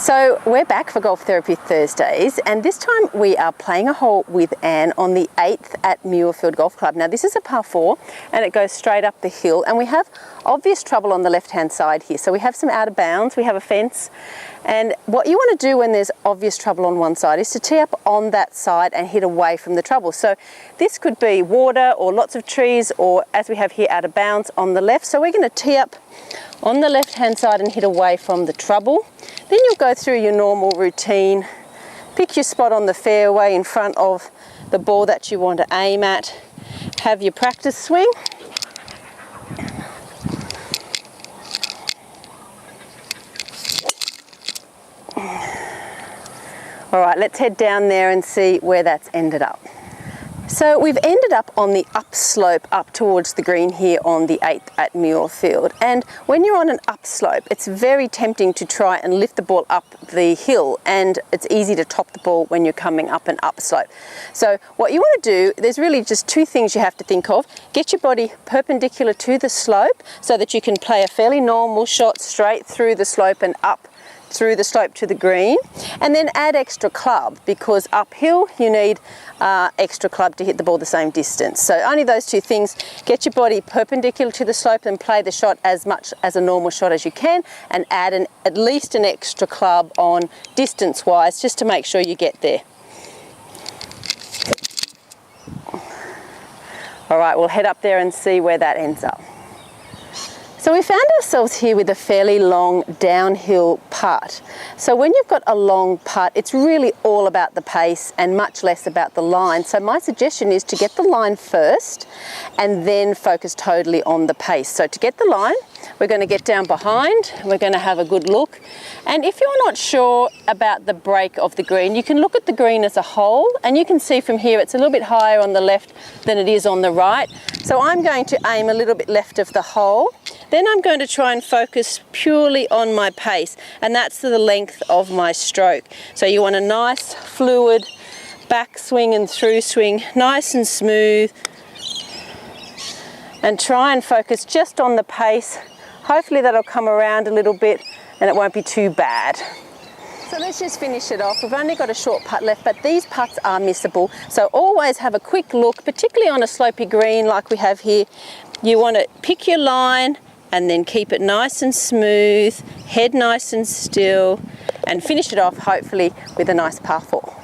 So we're back for Golf Therapy Thursdays, and this time we are playing a hole with Anne on the 8th at Muirfield Golf Club. Now this is a par 4 and it goes straight up the hill, and we have obvious trouble on the left hand side here. So we have some out of bounds, we have a fence, and what you want to do when there's obvious trouble on one side is to tee up on that side and hit away from the trouble. So this could be water or lots of trees, or as we have here, out of bounds on the left. So we're going to tee up on the left hand side and hit away from the trouble. Then you'll go through your normal routine, pick your spot on the fairway in front of the ball that you want to aim at, have your practice swing. All right, let's head down there and see where that's ended up. So we've ended up on the upslope up towards the green here on the 8th at Muirfield. And when you're on an upslope, it's very tempting to try and lift the ball up the hill, and it's easy to top the ball when you're coming up an upslope. So what you want to do, there's really just two things you have to think of. Get your body perpendicular to the slope so that you can play a fairly normal shot straight through the slope and up through the slope to the green, and then add extra club, because uphill you need extra club to hit the ball the same distance. So only those two things. Get your body perpendicular to the slope and play the shot as much as a normal shot as you can, and add at least an extra club on distance wise, just to make sure you get there. All right, we'll head up there and see where that ends up. So we found ourselves here with a fairly long downhill putt. So when you've got a long putt, it's really all about the pace and much less about the line. So my suggestion is to get the line first and then focus totally on the pace. So to get the line, we're going to get down behind, we're going to have a good look. And if you're not sure about the break of the green, you can look at the green as a whole, and you can see from here it's a little bit higher on the left than it is on the right. So I'm going to aim a little bit left of the hole. Then I'm going to try and focus purely on my pace, and that's the length of my stroke. So you want a nice fluid back swing and through swing, nice and smooth, and try and focus just on the pace. Hopefully that'll come around a little bit and it won't be too bad. So let's just finish it off. We've only got a short putt left, but these putts are missable. So always have a quick look, particularly on a slopey green like we have here. You want to pick your line and then keep it nice and smooth, head nice and still, and finish it off hopefully with a nice par 4.